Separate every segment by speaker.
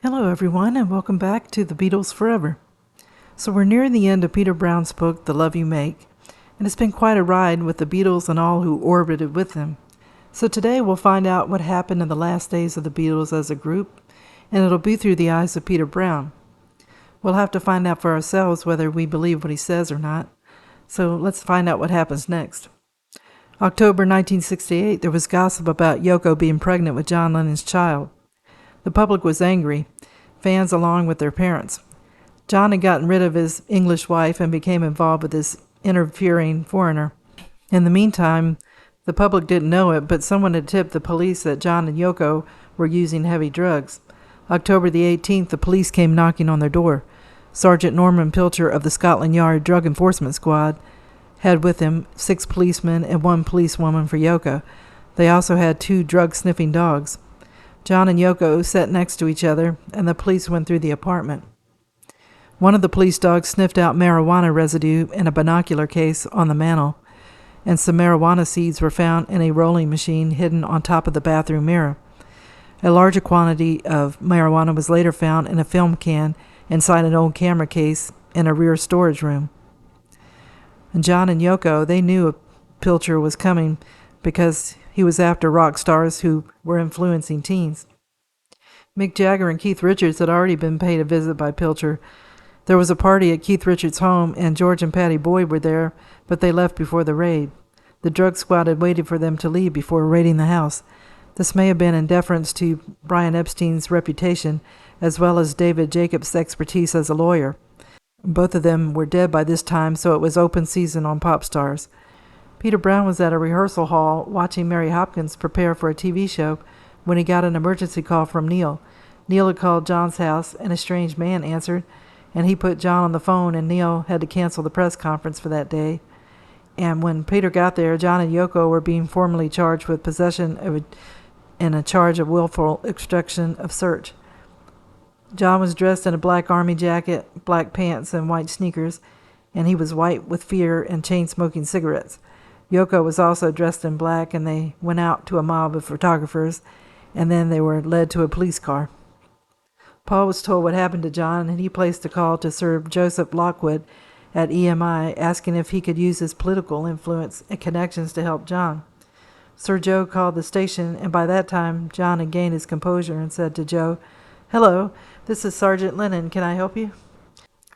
Speaker 1: Hello everyone, and welcome back to the Beatles Forever. So we're nearing the end of Peter Brown's book, The Love You Make, and it's been quite a ride with the Beatles and all who orbited with them. So today we'll find out what happened in the last days of the Beatles as a group, and it'll be through the eyes of Peter Brown. We'll have to find out for ourselves whether we believe what he says or not. So let's find out what happens next. October 1968, there was gossip about Yoko being pregnant with John Lennon's child. The public was angry, fans along with their parents. John had gotten rid of his English wife and became involved with this interfering foreigner. In the meantime, the public didn't know it, but someone had tipped the police that John and Yoko were using heavy drugs. October the 18th, the police came knocking on their door. Sergeant Norman Pilcher of the Scotland Yard Drug Enforcement Squad had with him 6 policemen and 1 policewoman for Yoko. They also had 2 drug-sniffing dogs. John and Yoko sat next to each other, and the police went through the apartment. One of the police dogs sniffed out marijuana residue in a binocular case on the mantel, and some marijuana seeds were found in a rolling machine hidden on top of the bathroom mirror. A larger quantity of marijuana was later found in a film can inside an old camera case in a rear storage room. And John and Yoko, they knew a Pilcher was coming because he was after rock stars who were influencing teens. Mick Jagger and Keith Richards had already been paid a visit by Pilcher. There was a party at Keith Richards' home, and George and Pattie Boyd were there, but they left before the raid. The drug squad had waited for them to leave before raiding the house. This may have been in deference to Brian Epstein's reputation, as well as David Jacobs' expertise as a lawyer. Both of them were dead by this time, so it was open season on pop stars. Peter Brown was at a rehearsal hall watching Mary Hopkins prepare for a TV show when he got an emergency call from Neil. Neil had called John's house, and a strange man answered, and he put John on the phone, and Neil had to cancel the press conference for that day. And when Peter got there, John and Yoko were being formally charged with possession of and a charge of willful obstruction of search. John was dressed in a black army jacket, black pants, and white sneakers, and he was white with fear and chain-smoking cigarettes. Yoko was also dressed in black, and they went out to a mob of photographers, and then they were led to a police car. Paul was told what happened to John, and he placed a call to Sir Joseph Lockwood at EMI, asking if he could use his political influence and connections to help John. Sir Joe called the station, and by that time John had gained his composure and said to Joe, "Hello, this is Sergeant Lennon. Can I help you?"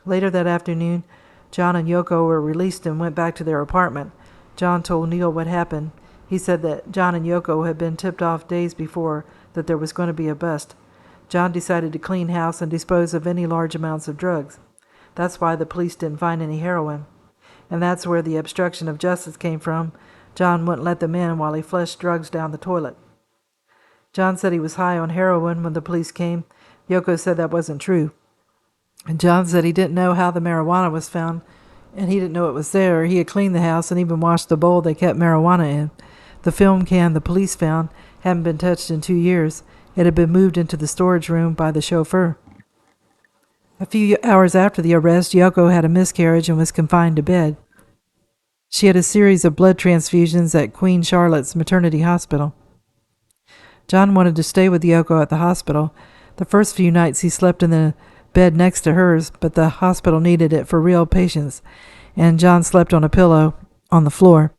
Speaker 1: Later that afternoon, John and Yoko were released and went back to their apartment. John told Neil what happened. He said that John and Yoko had been tipped off days before that there was going to be a bust. John decided to clean house and dispose of any large amounts of drugs. That's why the police didn't find any heroin. And that's where the obstruction of justice came from. John wouldn't let them in while he flushed drugs down the toilet. John said he was high on heroin when the police came. Yoko said that wasn't true. And John said he didn't know how the marijuana was found, and he didn't know it was there. He had cleaned the house and even washed the bowl they kept marijuana in. The film can the police found hadn't been touched in 2 years. It had been moved into the storage room by the chauffeur. A few hours after the arrest, Yoko had a miscarriage and was confined to bed. She had a series of blood transfusions at Queen Charlotte's Maternity Hospital. John wanted to stay with Yoko at the hospital. The first few nights he slept in the bed next to hers, but the hospital needed it for real patients, and John slept on a pillow on the floor.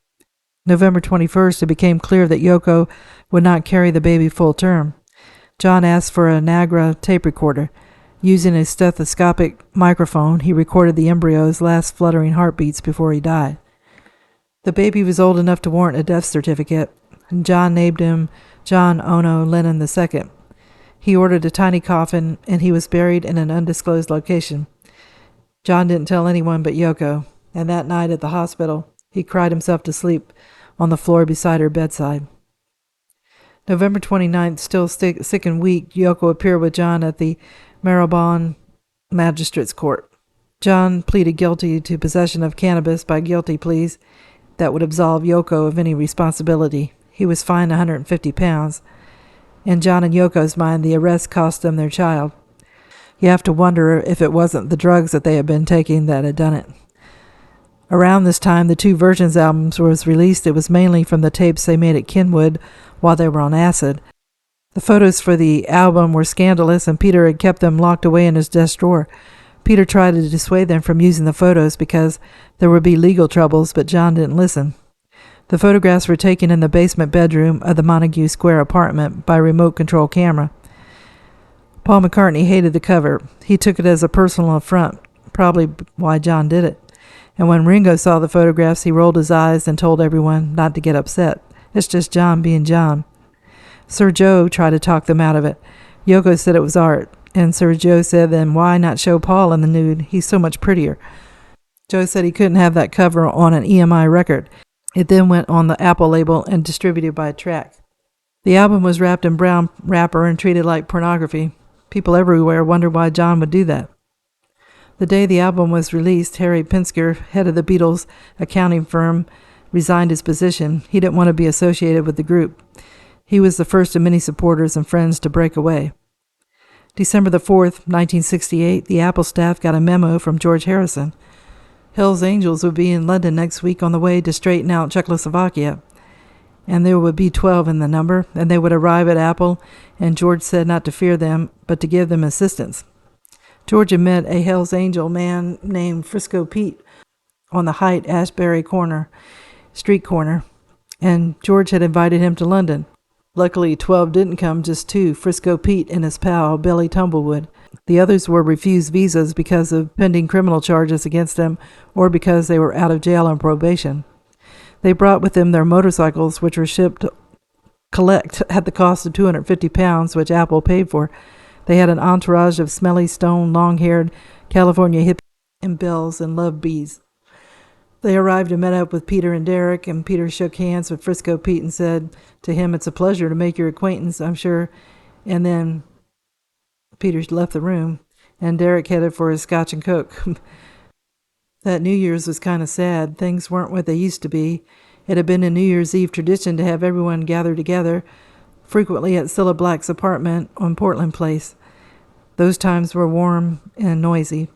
Speaker 1: November 21st, it became clear that Yoko would not carry the baby full term. John asked for a Nagra tape recorder. Using a stethoscopic microphone, he recorded the embryo's last fluttering heartbeats before he died. The baby was old enough to warrant a death certificate, and John named him John Ono Lennon II. He ordered a tiny coffin, and he was buried in an undisclosed location. John didn't tell anyone but Yoko, and that night at the hospital, he cried himself to sleep on the floor beside her bedside. November 29th, still sick and weak, Yoko appeared with John at the Marylebone Magistrates Court. John pleaded guilty to possession of cannabis by guilty pleas that would absolve Yoko of any responsibility. He was fined £150. In John and Yoko's mind, the arrest cost them their child. You have to wonder if it wasn't the drugs that they had been taking that had done it. Around this time, the Two Virgins albums was released. It was mainly from the tapes they made at Kenwood while they were on acid. The photos for the album were scandalous, and Peter had kept them locked away in his desk drawer. Peter tried to dissuade them from using the photos because there would be legal troubles, but John didn't listen. The photographs were taken in the basement bedroom of the Montague Square apartment by remote control camera. Paul McCartney hated the cover. He took it as a personal affront, probably why John did it. And when Ringo saw the photographs, he rolled his eyes and told everyone not to get upset. It's just John being John. Sir Joe tried to talk them out of it. Yoko said it was art, and Sir Joe said, then why not show Paul in the nude? He's so much prettier. Joe said he couldn't have that cover on an EMI record. It then went on the Apple label and distributed by track. The album was wrapped in brown wrapper and treated like pornography. People everywhere wondered why John would do that. The day the album was released, Harry Pinsker, head of the Beatles' accounting firm, resigned his position. He didn't want to be associated with the group. He was the first of many supporters and friends to break away. December the 4th, 1968, the Apple staff got a memo from George Harrison. Hell's Angels would be in London next week on the way to straighten out Czechoslovakia, and there would be 12 in the number, and they would arrive at Apple, and George said not to fear them, but to give them assistance. George had met a Hell's Angel man named Frisco Pete on the Haight-Ashbury street corner, and George had invited him to London. Luckily, 12 didn't come, just 2, Frisco Pete and his pal, Billy Tumblewood. The others were refused visas because of pending criminal charges against them or because they were out of jail on probation. They brought with them their motorcycles, which were shipped collect at the cost of £250, which Apple paid for. They had an entourage of smelly, stone, long-haired California hippies and bells and love bees. They arrived and met up with Peter and Derek, and Peter shook hands with Frisco Pete and said to him, "It's a pleasure to make your acquaintance, I'm sure." And then Peter left the room, and Derek headed for his Scotch and Coke. That New Year's was kind of sad. Things weren't what they used to be. It had been a New Year's Eve tradition to have everyone gather together, frequently at Cilla Black's apartment on Portland Place. Those times were warm and noisy.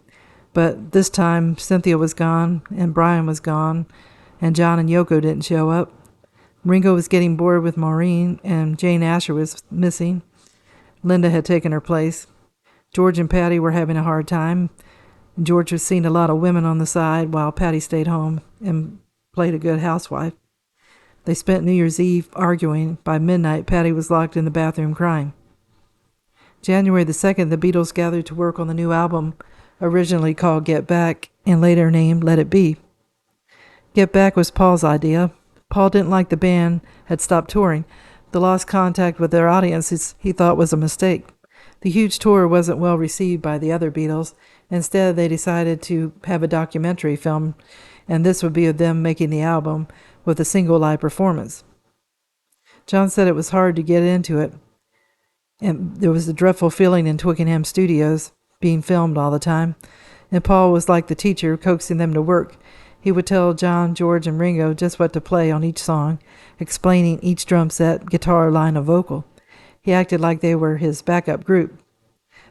Speaker 1: But this time, Cynthia was gone, and Brian was gone, and John and Yoko didn't show up. Ringo was getting bored with Maureen, and Jane Asher was missing. Linda had taken her place. George and Patty were having a hard time. George was seeing a lot of women on the side, while Patty stayed home and played a good housewife. They spent New Year's Eve arguing. By midnight, Patty was locked in the bathroom crying. January the 2nd, the Beatles gathered to work on the new album, originally called Get Back and later named Let It Be. Get Back was Paul's idea. Paul didn't like the band had stopped touring. The lost contact with their audiences he thought was a mistake. The huge tour wasn't well received by the other Beatles. Instead, they decided to have a documentary filmed, and this would be of them making the album with a single live performance. John said it was hard to get into it, and there was a dreadful feeling in Twickenham Studios, being filmed all the time, and Paul was like the teacher, coaxing them to work. He would tell John, George, and Ringo just what to play on each song, explaining each drum set, guitar line, and vocal. He acted like they were his backup group.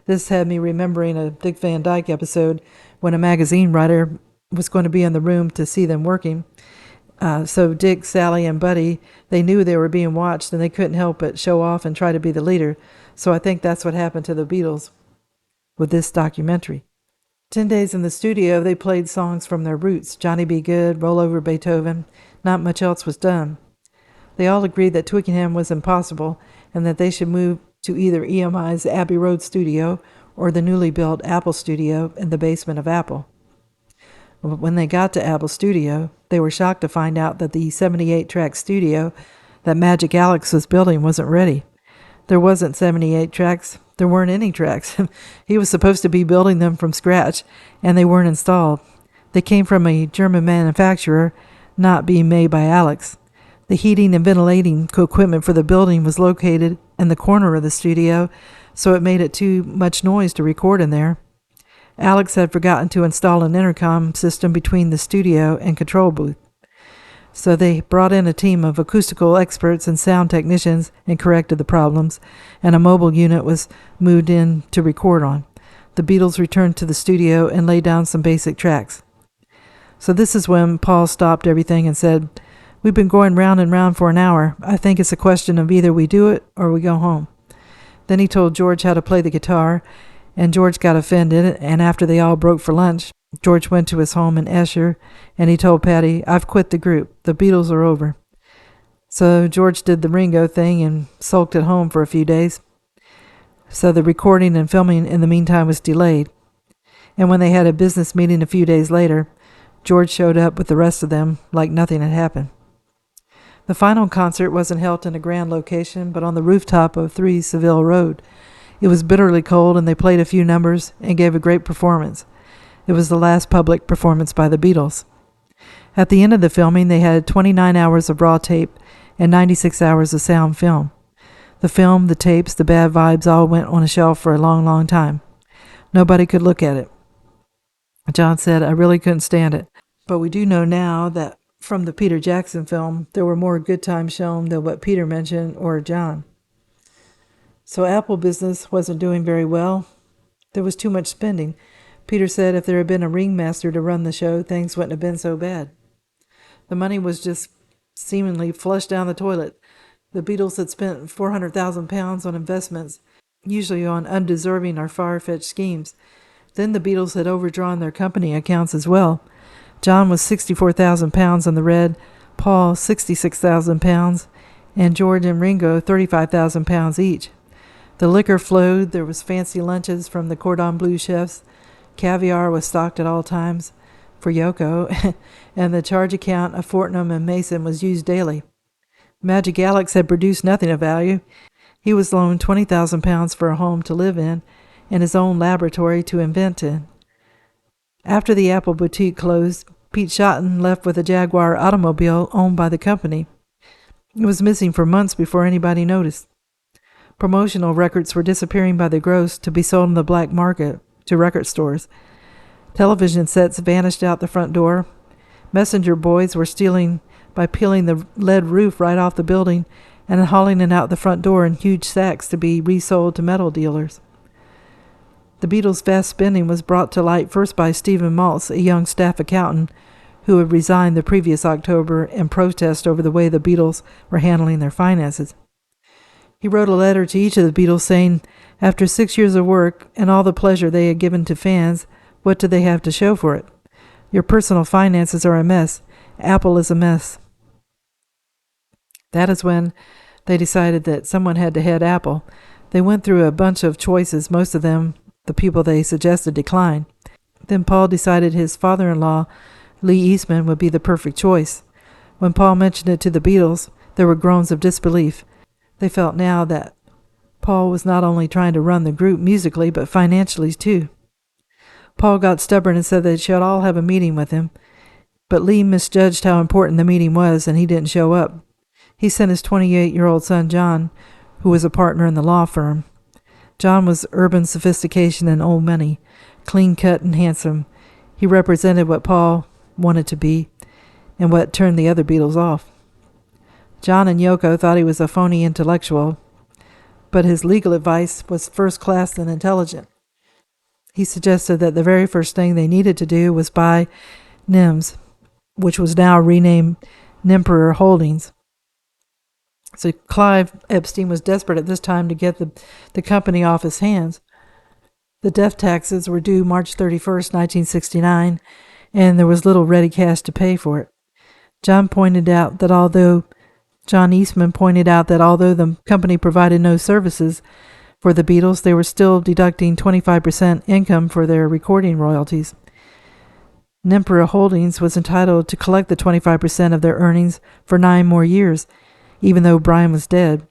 Speaker 1: This had me remembering a Dick Van Dyke episode when a magazine writer was going to be in the room to see them working. So Dick, Sally, and Buddy, they knew they were being watched, and they couldn't help but show off and try to be the leader. So I think that's what happened to the Beatles with this documentary. 10 days in the studio, they played songs from their roots, Johnny B. Good, Roll Over Beethoven. Not much else was done. They all agreed that Twickenham was impossible and that they should move to either EMI's Abbey Road studio or the newly built Apple studio in the basement of Apple. When they got to Apple studio, they were shocked to find out that the 78-track studio that Magic Alex was building wasn't ready. There wasn't 78 tracks. There weren't any tracks. He was supposed to be building them from scratch, and they weren't installed. They came from a German manufacturer, not being made by Alex. The heating and ventilating equipment for the building was located in the corner of the studio, so it made it too much noise to record in there. Alex had forgotten to install an intercom system between the studio and control booth. So they brought in a team of acoustical experts and sound technicians and corrected the problems, and a mobile unit was moved in to record on. The Beatles returned to the studio and laid down some basic tracks. So this is when Paul stopped everything and said, "We've been going round and round for an hour. I think it's a question of either we do it or we go home." Then he told George how to play the guitar, and George got offended, and after they all broke for lunch, George went to his home in Esher, and he told Patty, "I've quit the group. The Beatles are over." So George did the Ringo thing and sulked at home for a few days. So the recording and filming in the meantime was delayed. And when they had a business meeting a few days later, George showed up with the rest of them like nothing had happened. The final concert wasn't held in a grand location, but on the rooftop of 3 Seville Road. It was bitterly cold, and they played a few numbers and gave a great performance. It was the last public performance by the Beatles. At the end of the filming, they had 29 hours of raw tape and 96 hours of sound film. The film, the tapes, the bad vibes all went on a shelf for a long, long time. Nobody could look at it. John said, "I really couldn't stand it. But we do know now that from the Peter Jackson film, there were more good times shown than what Peter mentioned or John." So Apple business wasn't doing very well. There was too much spending. Peter said if there had been a ringmaster to run the show, things wouldn't have been so bad. The money was just seemingly flushed down the toilet. The Beatles had spent £400,000 on investments, usually on undeserving or far-fetched schemes. Then the Beatles had overdrawn their company accounts as well. John was £64,000 on the red, Paul £66,000, and George and Ringo £35,000 each. The liquor flowed, there was fancy lunches from the cordon bleu chefs, caviar was stocked at all times for Yoko, and the charge account of Fortnum and Mason was used daily. Magic Alex had produced nothing of value. He was loaned £20,000 for a home to live in and his own laboratory to invent in. After the Apple boutique closed, Pete Shotton left with a Jaguar automobile owned by the company. It was missing for months before anybody noticed. Promotional records were disappearing by the gross to be sold in the black market to record stores. Television sets vanished out the front door. Messenger boys were stealing by peeling the lead roof right off the building and hauling it out the front door in huge sacks to be resold to metal dealers. The Beatles' vast spending was brought to light first by Stephen Maltz, a young staff accountant who had resigned the previous October in protest over the way the Beatles were handling their finances. He wrote a letter to each of the Beatles saying, "After 6 years of work and all the pleasure they had given to fans, what do they have to show for it? Your personal finances are a mess. Apple is a mess." That is when they decided that someone had to head Apple. They went through a bunch of choices, most of them the people they suggested declined. Then Paul decided his father-in-law, Lee Eastman, would be the perfect choice. When Paul mentioned it to the Beatles, there were groans of disbelief. They felt now that Paul was not only trying to run the group musically, but financially too. Paul got stubborn and said they should all have a meeting with him, but Lee misjudged how important the meeting was, and he didn't show up. He sent his 28-year-old son, John, who was a partner in the law firm. John was urban sophistication and old money, clean-cut and handsome. He represented what Paul wanted to be and what turned the other Beatles off. John and Yoko thought he was a phony intellectual, but his legal advice was first-class and intelligent. He suggested that the very first thing they needed to do was buy NIMS, which was now renamed Nemperor Holdings. So Clive Epstein was desperate at this time to get the company off his hands. The death taxes were due March 31st, 1969, and there was little ready cash to pay for it. John Eastman pointed out that although the company provided no services for the Beatles, they were still deducting 25% income for their recording royalties. Nemperor Holdings was entitled to collect the 25% of their earnings for 9 more years, even though Brian was dead,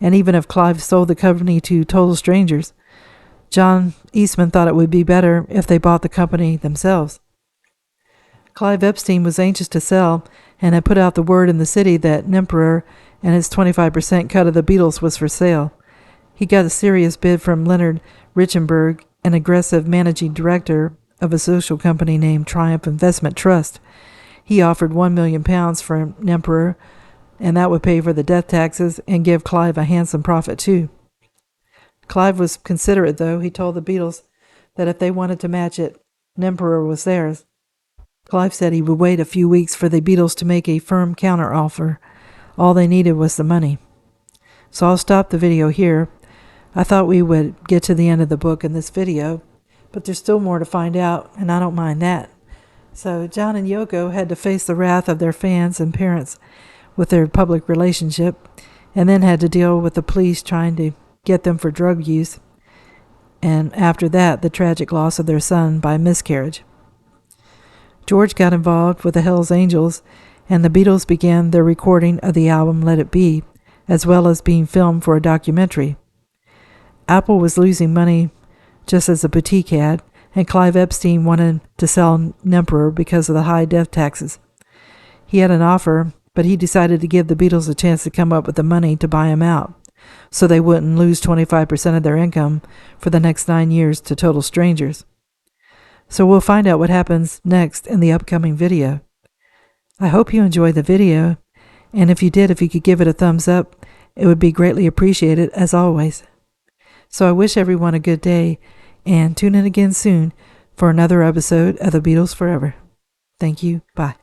Speaker 1: and even if Clive sold the company to total strangers. John Eastman thought it would be better if they bought the company themselves. Clive Epstein was anxious to sell and had put out the word in the city that Nemperor and his 25% cut of the Beatles was for sale. He got a serious bid from Leonard Richenberg, an aggressive managing director of a social company named Triumph Investment Trust. He offered £1 million for Nemperor, and that would pay for the death taxes and give Clive a handsome profit too. Clive was considerate, though. He told the Beatles that if they wanted to match it, Nemperor was theirs. Clive said he would wait a few weeks for the Beatles to make a firm counteroffer. All they needed was the money. So I'll stop the video here. I thought we would get to the end of the book in this video, but there's still more to find out, and I don't mind that. So John and Yoko had to face the wrath of their fans and parents with their public relationship, and then had to deal with the police trying to get them for drug use, and after that, the tragic loss of their son by miscarriage. George got involved with the Hells Angels, and the Beatles began their recording of the album Let It Be, as well as being filmed for a documentary. Apple was losing money just as the boutique had, and Clive Epstein wanted to sell Nemperor because of the high death taxes. He had an offer, but he decided to give the Beatles a chance to come up with the money to buy him out, so they wouldn't lose 25% of their income for the next 9 years to total strangers. So we'll find out what happens next in the upcoming video. I hope you enjoyed the video, and if you did, if you could give it a thumbs up, it would be greatly appreciated as always. So I wish everyone a good day, and tune in again soon for another episode of the Beatles Forever. Thank you. Bye.